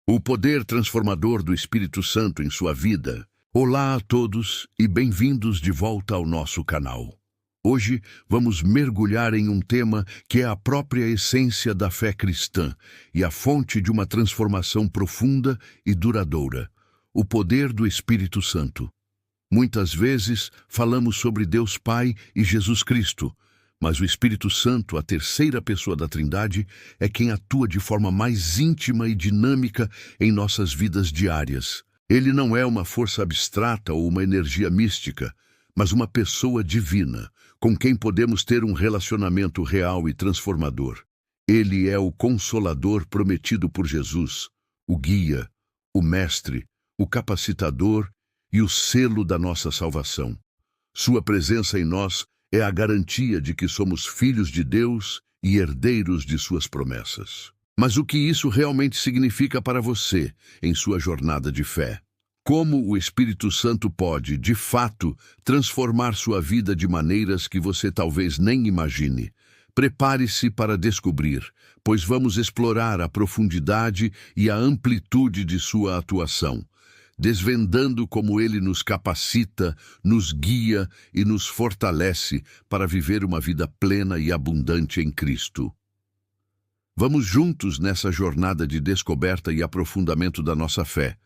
O poder transformador do Espírito Santo em sua vida. Olá a todos e bem-vindos de volta ao nosso canal. Hoje vamos mergulhar em um tema que é a própria essência da fé cristã e a fonte de uma transformação profunda e duradoura: o poder do Espírito Santo. Muitas vezes falamos sobre Deus Pai e Jesus Cristo, mas o Espírito Santo, a terceira pessoa da Trindade, é quem atua de forma mais íntima e dinâmica em nossas vidas diárias. Ele não é uma força abstrata ou uma energia mística, mas uma pessoa divina, com quem podemos ter um relacionamento real e transformador. Ele é o Consolador prometido por Jesus, o Guia, o Mestre, o Capacitador e o selo da nossa salvação. Sua presença em nós é a garantia de que somos filhos de Deus e herdeiros de suas promessas. Mas o que isso realmente significa para você em sua jornada de fé? Como o Espírito Santo pode, de fato, transformar sua vida de maneiras que você talvez nem imagine? Prepare-se para descobrir, pois vamos explorar a profundidade e a amplitude de sua atuação, desvendando como ele nos capacita, nos guia e nos fortalece para viver uma vida plena e abundante em Cristo. Vamos juntos nessa jornada de descoberta e aprofundamento da nossa fé,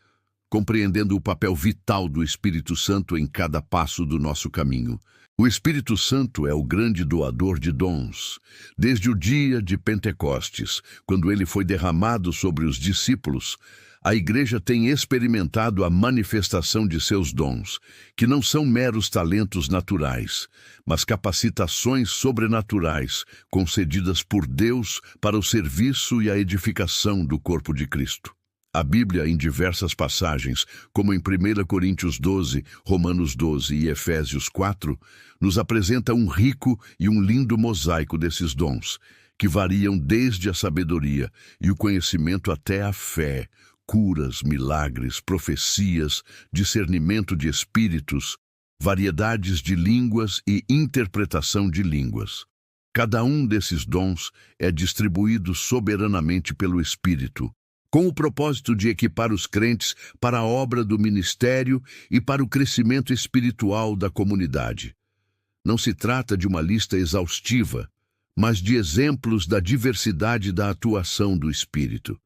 compreendendo o papel vital do Espírito Santo em cada passo do nosso caminho. O Espírito Santo é o grande doador de dons. Desde o dia de Pentecostes, quando ele foi derramado sobre os discípulos, a Igreja tem experimentado a manifestação de seus dons, que não são meros talentos naturais, mas capacitações sobrenaturais concedidas por Deus para o serviço e a edificação do corpo de Cristo. A Bíblia, em diversas passagens, como em 1 Coríntios 12, Romanos 12 e Efésios 4, nos apresenta um rico e um lindo mosaico desses dons, que variam desde a sabedoria e o conhecimento até a fé, curas, milagres, profecias, discernimento de espíritos, variedades de línguas e interpretação de línguas. Cada um desses dons é distribuído soberanamente pelo Espírito, com o propósito de equipar os crentes para a obra do ministério e para o crescimento espiritual da comunidade. Não se trata de uma lista exaustiva, mas de exemplos da diversidade da atuação do Espírito.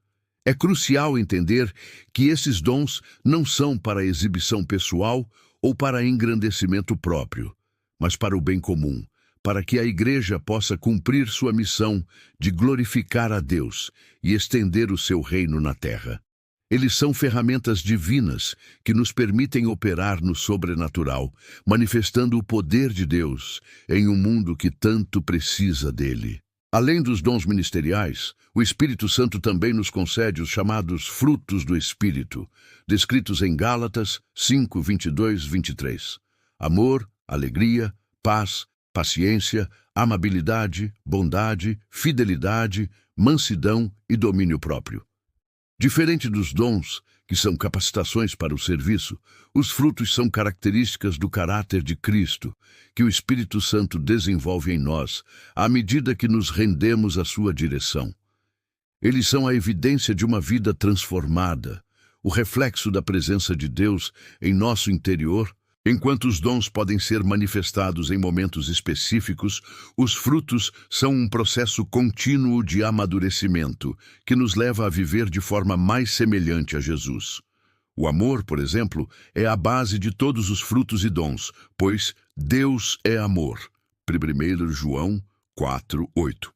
É crucial entender que esses dons não são para exibição pessoal ou para engrandecimento próprio, mas para o bem comum, para que a Igreja possa cumprir sua missão de glorificar a Deus e estender o seu reino na terra. Eles são ferramentas divinas que nos permitem operar no sobrenatural, manifestando o poder de Deus em um mundo que tanto precisa dele. Além dos dons ministeriais, o Espírito Santo também nos concede os chamados frutos do Espírito, descritos em Gálatas 5, 22, 23. Amor, alegria, paz, paciência, amabilidade, bondade, fidelidade, mansidão e domínio próprio. Diferente dos dons, que são capacitações para o serviço, os frutos são características do caráter de Cristo, que o Espírito Santo desenvolve em nós, à medida que nos rendemos à sua direção. Eles são a evidência de uma vida transformada, o reflexo da presença de Deus em nosso interior. Enquanto os dons podem ser manifestados em momentos específicos, os frutos são um processo contínuo de amadurecimento que nos leva a viver de forma mais semelhante a Jesus. O amor, por exemplo, é a base de todos os frutos e dons, pois Deus é amor. 1 João 4, 8.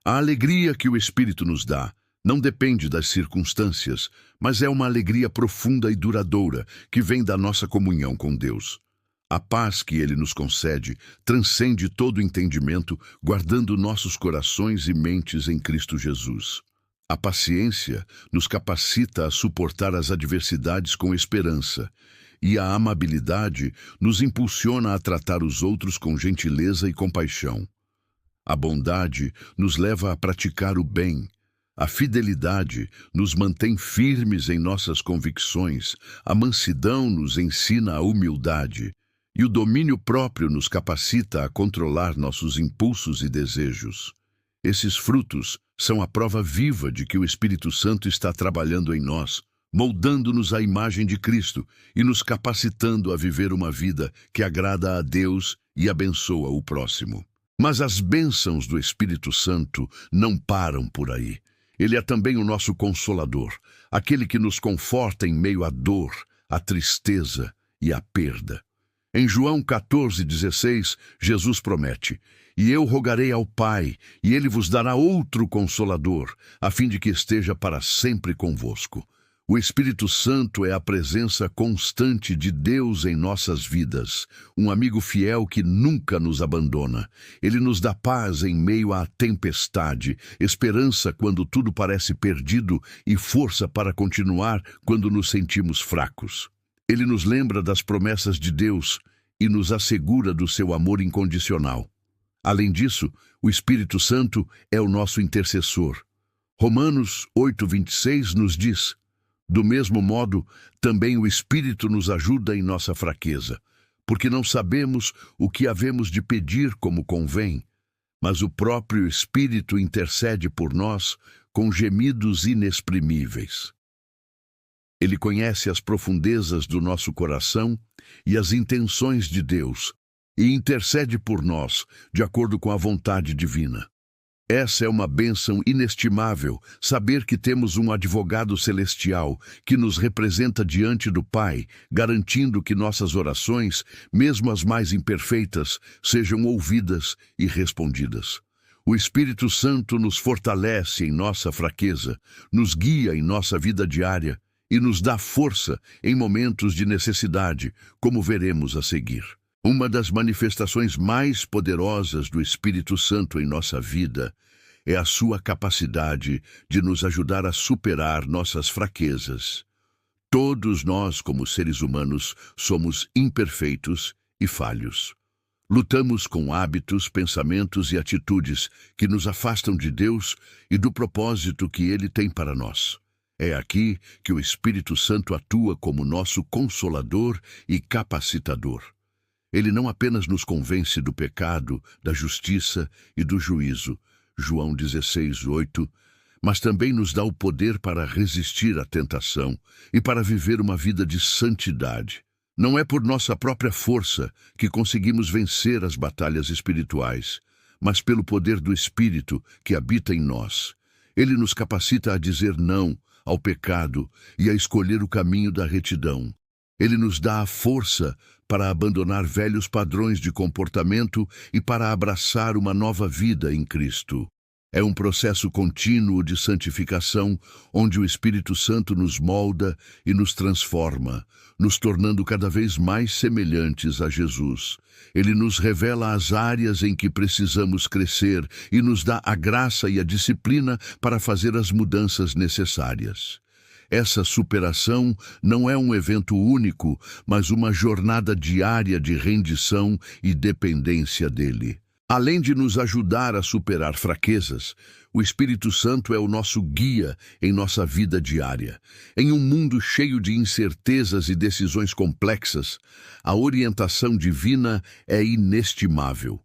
A alegria que o Espírito nos dá não depende das circunstâncias, mas é uma alegria profunda e duradoura que vem da nossa comunhão com Deus. A paz que Ele nos concede transcende todo entendimento, guardando nossos corações e mentes em Cristo Jesus. A paciência nos capacita a suportar as adversidades com esperança, e a amabilidade nos impulsiona a tratar os outros com gentileza e compaixão. A bondade nos leva a praticar o bem. A fidelidade nos mantém firmes em nossas convicções, a mansidão nos ensina a humildade, e o domínio próprio nos capacita a controlar nossos impulsos e desejos. Esses frutos são a prova viva de que o Espírito Santo está trabalhando em nós, moldando-nos à imagem de Cristo e nos capacitando a viver uma vida que agrada a Deus e abençoa o próximo. Mas as bênçãos do Espírito Santo não param por aí. Ele é também o nosso Consolador, aquele que nos conforta em meio à dor, à tristeza e à perda. Em João 14,16, Jesus promete: "E eu rogarei ao Pai, e Ele vos dará outro Consolador, a fim de que esteja para sempre convosco." O Espírito Santo é a presença constante de Deus em nossas vidas, um amigo fiel que nunca nos abandona. Ele nos dá paz em meio à tempestade, esperança quando tudo parece perdido e força para continuar quando nos sentimos fracos. Ele nos lembra das promessas de Deus e nos assegura do seu amor incondicional. Além disso, o Espírito Santo é o nosso intercessor. Romanos 8,26 nos diz: "Do mesmo modo, também o Espírito nos ajuda em nossa fraqueza, porque não sabemos o que havemos de pedir como convém, mas o próprio Espírito intercede por nós com gemidos inexprimíveis." Ele conhece as profundezas do nosso coração e as intenções de Deus, e intercede por nós, de acordo com a vontade divina. Essa é uma bênção inestimável, saber que temos um advogado celestial que nos representa diante do Pai, garantindo que nossas orações, mesmo as mais imperfeitas, sejam ouvidas e respondidas. O Espírito Santo nos fortalece em nossa fraqueza, nos guia em nossa vida diária e nos dá força em momentos de necessidade, como veremos a seguir. Uma das manifestações mais poderosas do Espírito Santo em nossa vida é a sua capacidade de nos ajudar a superar nossas fraquezas. Todos nós, como seres humanos, somos imperfeitos e falhos. Lutamos com hábitos, pensamentos e atitudes que nos afastam de Deus e do propósito que Ele tem para nós. É aqui que o Espírito Santo atua como nosso consolador e capacitador. Ele não apenas nos convence do pecado, da justiça e do juízo, João 16:8, mas também nos dá o poder para resistir à tentação e para viver uma vida de santidade. Não é por nossa própria força que conseguimos vencer as batalhas espirituais, mas pelo poder do Espírito que habita em nós. Ele nos capacita a dizer não ao pecado e a escolher o caminho da retidão. Ele nos dá a força para abandonar velhos padrões de comportamento e para abraçar uma nova vida em Cristo. É um processo contínuo de santificação, onde o Espírito Santo nos molda e nos transforma, nos tornando cada vez mais semelhantes a Jesus. Ele nos revela as áreas em que precisamos crescer e nos dá a graça e a disciplina para fazer as mudanças necessárias. Essa superação não é um evento único, mas uma jornada diária de rendição e dependência dele. Além de nos ajudar a superar fraquezas, o Espírito Santo é o nosso guia em nossa vida diária. Em um mundo cheio de incertezas e decisões complexas, a orientação divina é inestimável.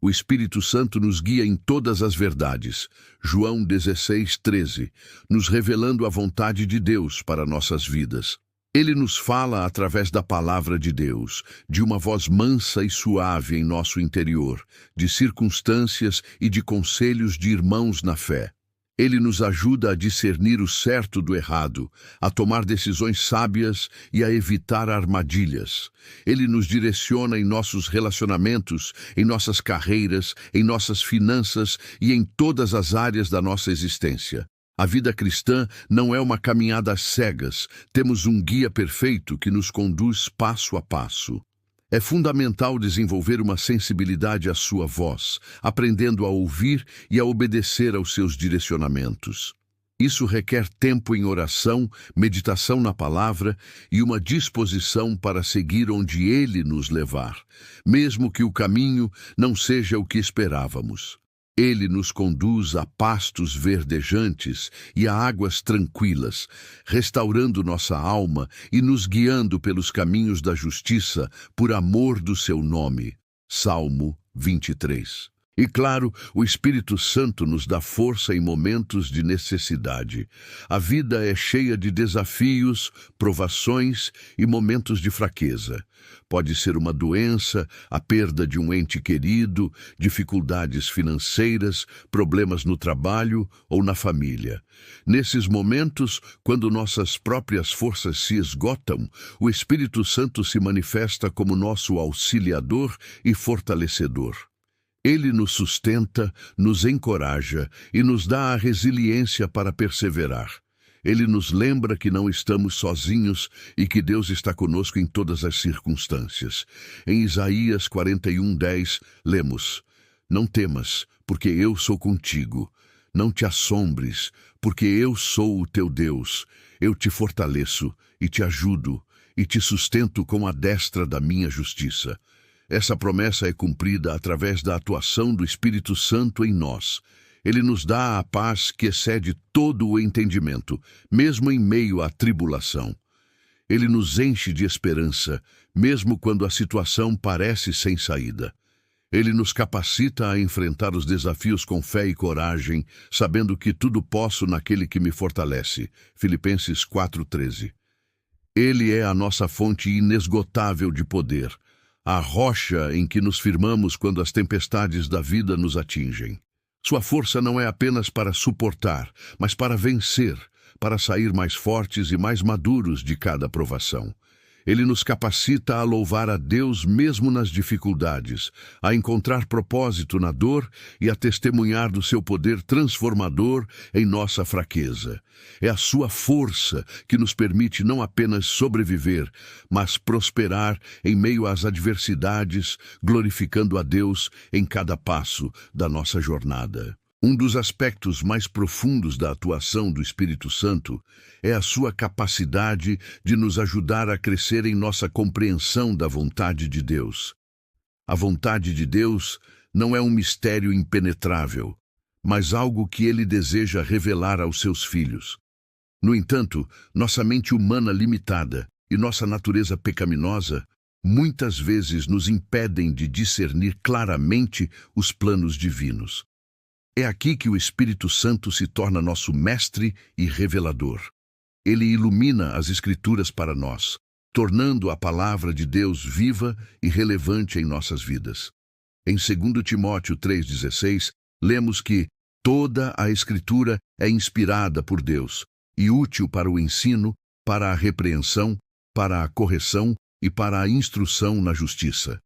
O Espírito Santo nos guia em todas as verdades, João 16:13, nos revelando a vontade de Deus para nossas vidas. Ele nos fala através da palavra de Deus, de uma voz mansa e suave em nosso interior, de circunstâncias e de conselhos de irmãos na fé. Ele nos ajuda a discernir o certo do errado, a tomar decisões sábias e a evitar armadilhas. Ele nos direciona em nossos relacionamentos, em nossas carreiras, em nossas finanças e em todas as áreas da nossa existência. A vida cristã não é uma caminhada às cegas, temos um guia perfeito que nos conduz passo a passo. É fundamental desenvolver uma sensibilidade à sua voz, aprendendo a ouvir e a obedecer aos seus direcionamentos. Isso requer tempo em oração, meditação na palavra e uma disposição para seguir onde Ele nos levar, mesmo que o caminho não seja o que esperávamos. Ele nos conduz a pastos verdejantes e a águas tranquilas, restaurando nossa alma e nos guiando pelos caminhos da justiça por amor do seu nome. Salmo 23. E claro, o Espírito Santo nos dá força em momentos de necessidade. A vida é cheia de desafios, provações e momentos de fraqueza. Pode ser uma doença, a perda de um ente querido, dificuldades financeiras, problemas no trabalho ou na família. Nesses momentos, quando nossas próprias forças se esgotam, o Espírito Santo se manifesta como nosso auxiliador e fortalecedor. Ele nos sustenta, nos encoraja e nos dá a resiliência para perseverar. Ele nos lembra que não estamos sozinhos e que Deus está conosco em todas as circunstâncias. Em Isaías 41:10, lemos: Não temas, porque eu sou contigo. Não te assombres, porque eu sou o teu Deus. Eu te fortaleço e te ajudo e te sustento com a destra da minha justiça. Essa promessa é cumprida através da atuação do Espírito Santo em nós. Ele nos dá a paz que excede todo o entendimento, mesmo em meio à tribulação. Ele nos enche de esperança, mesmo quando a situação parece sem saída. Ele nos capacita a enfrentar os desafios com fé e coragem, sabendo que tudo posso naquele que me fortalece. Filipenses 4:13. Ele é a nossa fonte inesgotável de poder, a rocha em que nos firmamos quando as tempestades da vida nos atingem. Sua força não é apenas para suportar, mas para vencer, para sair mais fortes e mais maduros de cada provação. Ele nos capacita a louvar a Deus mesmo nas dificuldades, a encontrar propósito na dor e a testemunhar do seu poder transformador em nossa fraqueza. É a sua força que nos permite não apenas sobreviver, mas prosperar em meio às adversidades, glorificando a Deus em cada passo da nossa jornada. Um dos aspectos mais profundos da atuação do Espírito Santo é a sua capacidade de nos ajudar a crescer em nossa compreensão da vontade de Deus. A vontade de Deus não é um mistério impenetrável, mas algo que Ele deseja revelar aos seus filhos. No entanto, nossa mente humana limitada e nossa natureza pecaminosa muitas vezes nos impedem de discernir claramente os planos divinos. É aqui que o Espírito Santo se torna nosso mestre e revelador. Ele ilumina as Escrituras para nós, tornando a palavra de Deus viva e relevante em nossas vidas. Em 2 Timóteo 3,16, lemos que toda a Escritura é inspirada por Deus e útil para o ensino, para a repreensão, para a correção e para a instrução na justiça.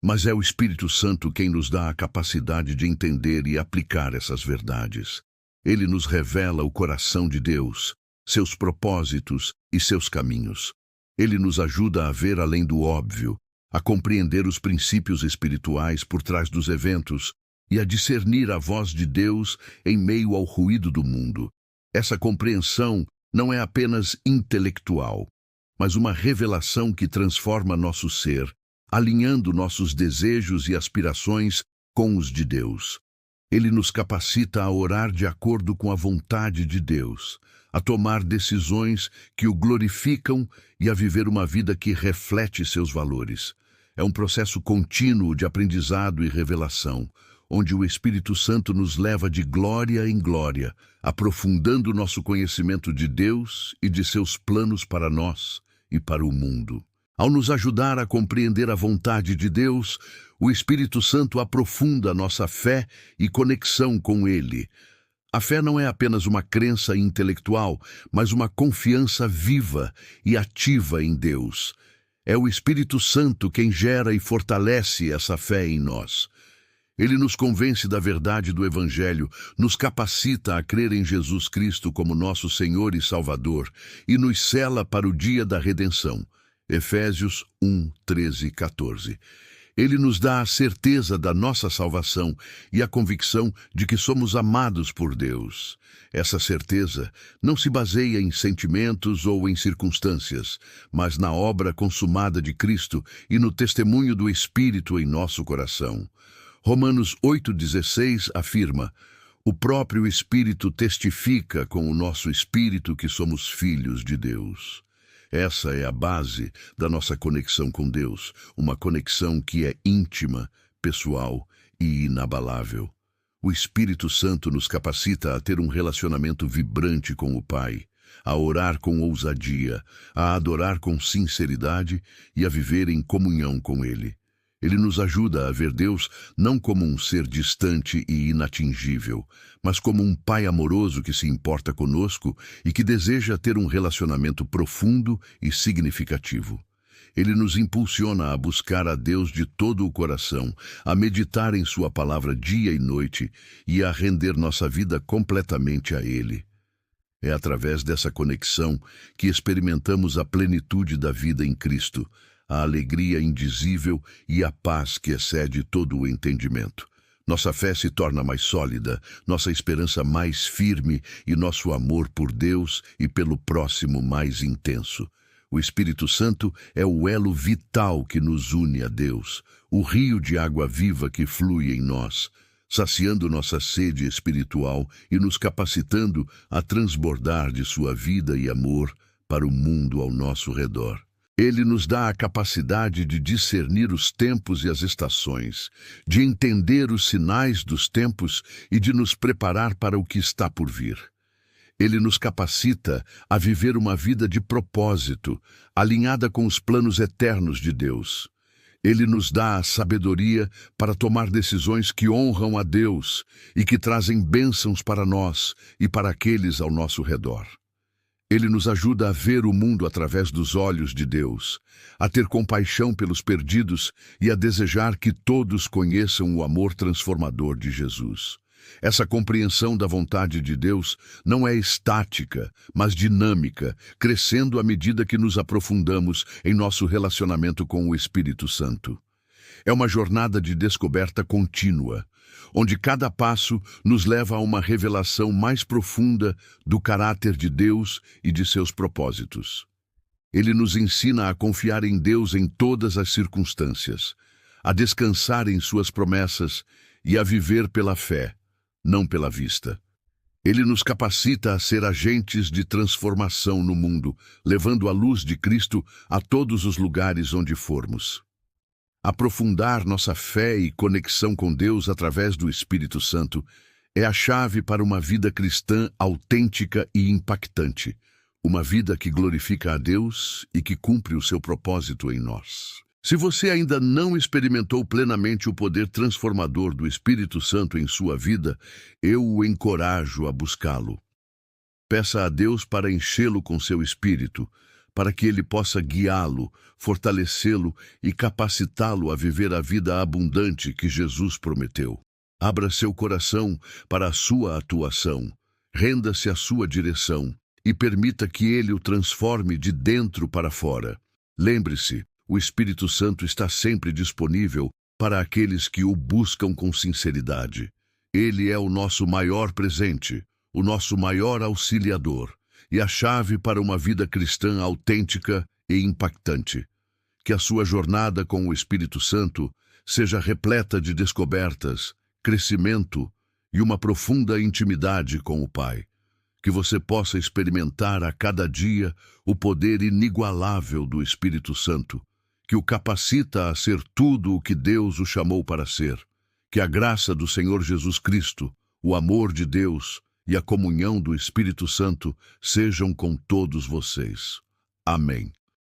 Mas é o Espírito Santo quem nos dá a capacidade de entender e aplicar essas verdades. Ele nos revela o coração de Deus, seus propósitos e seus caminhos. Ele nos ajuda a ver além do óbvio, a compreender os princípios espirituais por trás dos eventos e a discernir a voz de Deus em meio ao ruído do mundo. Essa compreensão não é apenas intelectual, mas uma revelação que transforma nosso ser, alinhando nossos desejos e aspirações com os de Deus. Ele nos capacita a orar de acordo com a vontade de Deus, a tomar decisões que o glorificam e a viver uma vida que reflete seus valores. É um processo contínuo de aprendizado e revelação, onde o Espírito Santo nos leva de glória em glória, aprofundando nosso conhecimento de Deus e de seus planos para nós e para o mundo. Ao nos ajudar a compreender a vontade de Deus, o Espírito Santo aprofunda nossa fé e conexão com Ele. A fé não é apenas uma crença intelectual, mas uma confiança viva e ativa em Deus. É o Espírito Santo quem gera e fortalece essa fé em nós. Ele nos convence da verdade do Evangelho, nos capacita a crer em Jesus Cristo como nosso Senhor e Salvador e nos sela para o dia da redenção. Efésios 1:13-14. Ele nos dá a certeza da nossa salvação e a convicção de que somos amados por Deus. Essa certeza não se baseia em sentimentos ou em circunstâncias, mas na obra consumada de Cristo e no testemunho do Espírito em nosso coração. Romanos 8,16 afirma: o próprio Espírito testifica com o nosso espírito que somos filhos de Deus. Essa é a base da nossa conexão com Deus, uma conexão que é íntima, pessoal e inabalável. O Espírito Santo nos capacita a ter um relacionamento vibrante com o Pai, a orar com ousadia, a adorar com sinceridade e a viver em comunhão com Ele. Ele nos ajuda a ver Deus não como um ser distante e inatingível, mas como um Pai amoroso que se importa conosco e que deseja ter um relacionamento profundo e significativo. Ele nos impulsiona a buscar a Deus de todo o coração, a meditar em Sua palavra dia e noite e a render nossa vida completamente a Ele. É através dessa conexão que experimentamos a plenitude da vida em Cristo, a alegria indizível e a paz que excede todo o entendimento. Nossa fé se torna mais sólida, nossa esperança mais firme e nosso amor por Deus e pelo próximo mais intenso. O Espírito Santo é o elo vital que nos une a Deus, o rio de água viva que flui em nós, saciando nossa sede espiritual e nos capacitando a transbordar de sua vida e amor para o mundo ao nosso redor. Ele nos dá a capacidade de discernir os tempos e as estações, de entender os sinais dos tempos e de nos preparar para o que está por vir. Ele nos capacita a viver uma vida de propósito, alinhada com os planos eternos de Deus. Ele nos dá a sabedoria para tomar decisões que honram a Deus e que trazem bênçãos para nós e para aqueles ao nosso redor. Ele nos ajuda a ver o mundo através dos olhos de Deus, a ter compaixão pelos perdidos e a desejar que todos conheçam o amor transformador de Jesus. Essa compreensão da vontade de Deus não é estática, mas dinâmica, crescendo à medida que nos aprofundamos em nosso relacionamento com o Espírito Santo. É uma jornada de descoberta contínua, onde cada passo nos leva a uma revelação mais profunda do caráter de Deus e de seus propósitos. Ele nos ensina a confiar em Deus em todas as circunstâncias, a descansar em suas promessas e a viver pela fé, não pela vista. Ele nos capacita a ser agentes de transformação no mundo, levando a luz de Cristo a todos os lugares onde formos. Aprofundar nossa fé e conexão com Deus através do Espírito Santo é a chave para uma vida cristã autêntica e impactante, uma vida que glorifica a Deus e que cumpre o seu propósito em nós. Se você ainda não experimentou plenamente o poder transformador do Espírito Santo em sua vida, eu o encorajo a buscá-lo. Peça a Deus para enchê-lo com seu Espírito, para que Ele possa guiá-lo, fortalecê-lo e capacitá-lo a viver a vida abundante que Jesus prometeu. Abra seu coração para a sua atuação, renda-se à sua direção e permita que Ele o transforme de dentro para fora. Lembre-se, o Espírito Santo está sempre disponível para aqueles que o buscam com sinceridade. Ele é o nosso maior presente, o nosso maior auxiliador e a chave para uma vida cristã autêntica e impactante. Que a sua jornada com o Espírito Santo seja repleta de descobertas, crescimento e uma profunda intimidade com o Pai. Que você possa experimentar a cada dia o poder inigualável do Espírito Santo, que o capacita a ser tudo o que Deus o chamou para ser. Que a graça do Senhor Jesus Cristo, o amor de Deus e a comunhão do Espírito Santo sejam com todos vocês. Amém.